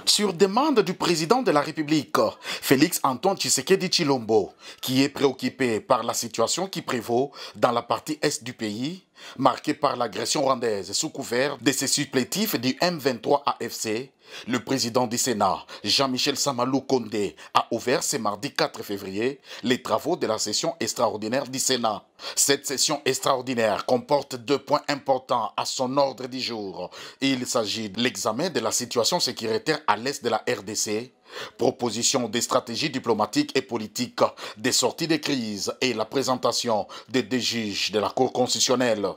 Sur demande du président de la République, Félix Antoine Tshisekedi Tshilombo, qui est préoccupé par la situation qui prévaut dans la partie est du pays, marquée par l'agression rwandaise sous couvert de ses supplétifs du M23 AFC, le président du Sénat, Jean-Michel Samalou Kondé, a ouvert ce mardi 4 février les travaux de la session extraordinaire du Sénat. Cette session extraordinaire comporte 2 points importants à son ordre du jour. Il s'agit de l'examen de la situation sécuritaire à l'est de la RDC, proposition des stratégies diplomatiques et politiques des sorties de crise et la présentation des 2 juges de la Cour constitutionnelle.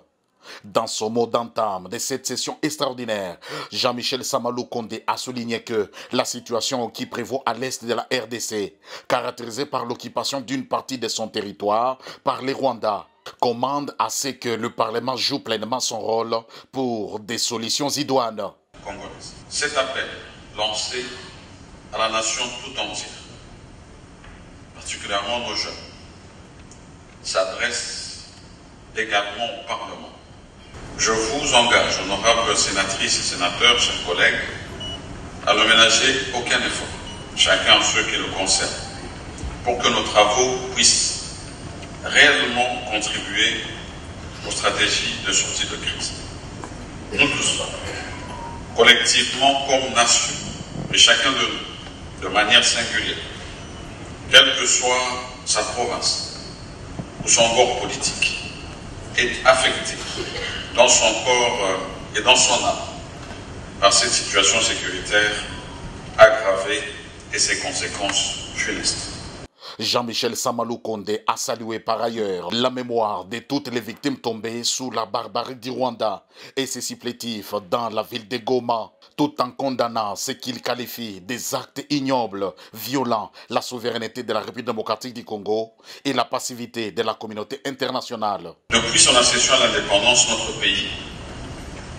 Dans son mot d'entame de cette session extraordinaire, Jean-Michel Samalou Kondé a souligné que la situation qui prévaut à l'est de la RDC, caractérisée par l'occupation d'une partie de son territoire par les Rwandais, commande à ce que le Parlement joue pleinement son rôle pour des solutions idoines. Cet appel lancé à la nation tout entière, particulièrement nos jeunes, s'adresse également au Parlement. Je vous engage, honorables sénatrices et sénateurs, chers collègues, à ne ménager aucun effort, chacun en ceux qui le concernent, pour que nos travaux puissent réellement contribuer aux stratégies de sortie de crise. Nous tous, collectivement comme nation, et chacun de nous, de manière singulière, quelle que soit sa province ou son bord politique, est affecté dans son corps et dans son âme par cette situation sécuritaire aggravée et ses conséquences funestes. Jean-Michel Samalou Kondé a salué par ailleurs la mémoire de toutes les victimes tombées sous la barbarie du Rwanda et ses supplétifs dans la ville de Goma, tout en condamnant ce qu'il qualifie des actes ignobles, violant la souveraineté de la République démocratique du Congo et la passivité de la communauté internationale. Depuis son accession à l'indépendance, notre pays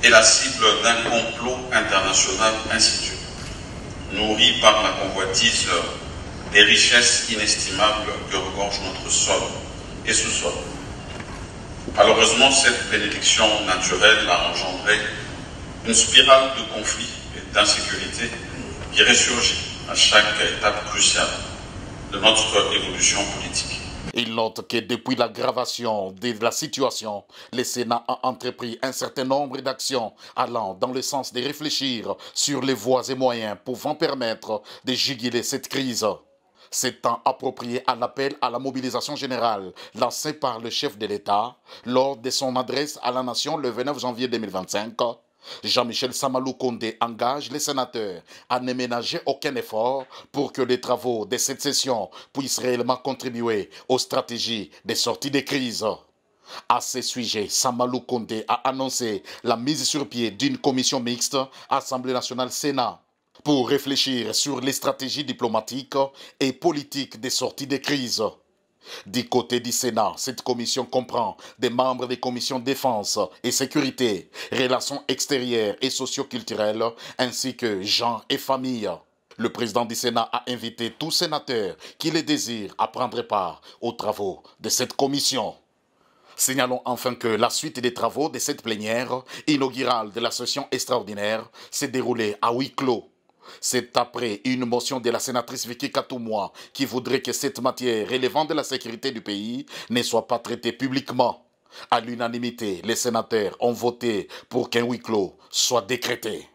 est la cible d'un complot international insidieux, nourri par la convoitise des richesses inestimables que regorge notre sol et sous-sol. Malheureusement, cette bénédiction naturelle a engendré une spirale de conflits et d'insécurité qui ressurgit à chaque étape cruciale de notre évolution politique. Il note que depuis l'aggravation de la situation, le Sénat a entrepris un certain nombre d'actions allant dans le sens de réfléchir sur les voies et moyens pouvant permettre de juguler cette crise. S'étant approprié à l'appel à la mobilisation générale lancé par le chef de l'État lors de son adresse à la nation le 29 janvier 2025, Jean-Michel Samalou Kondé engage les sénateurs à ne ménager aucun effort pour que les travaux de cette session puissent réellement contribuer aux stratégies de sortie de crise. À ce sujet, Samalou Kondé a annoncé la mise sur pied d'une commission mixte Assemblée nationale-Sénat pour réfléchir sur les stratégies diplomatiques et politiques de sortie de crise. Du côté du Sénat, cette commission comprend des membres des commissions défense et sécurité, relations extérieures et socioculturelles, ainsi que genre et famille. Le président du Sénat a invité tous sénateurs qui le désirent à prendre part aux travaux de cette commission. Signalons enfin que la suite des travaux de cette plénière inaugurale de la session extraordinaire s'est déroulée à huis clos. C'est après une motion de la sénatrice Vicky Katoumoua qui voudrait que cette matière relevant de la sécurité du pays ne soit pas traitée publiquement. À l'unanimité, les sénateurs ont voté pour qu'un huis clos soit décrété.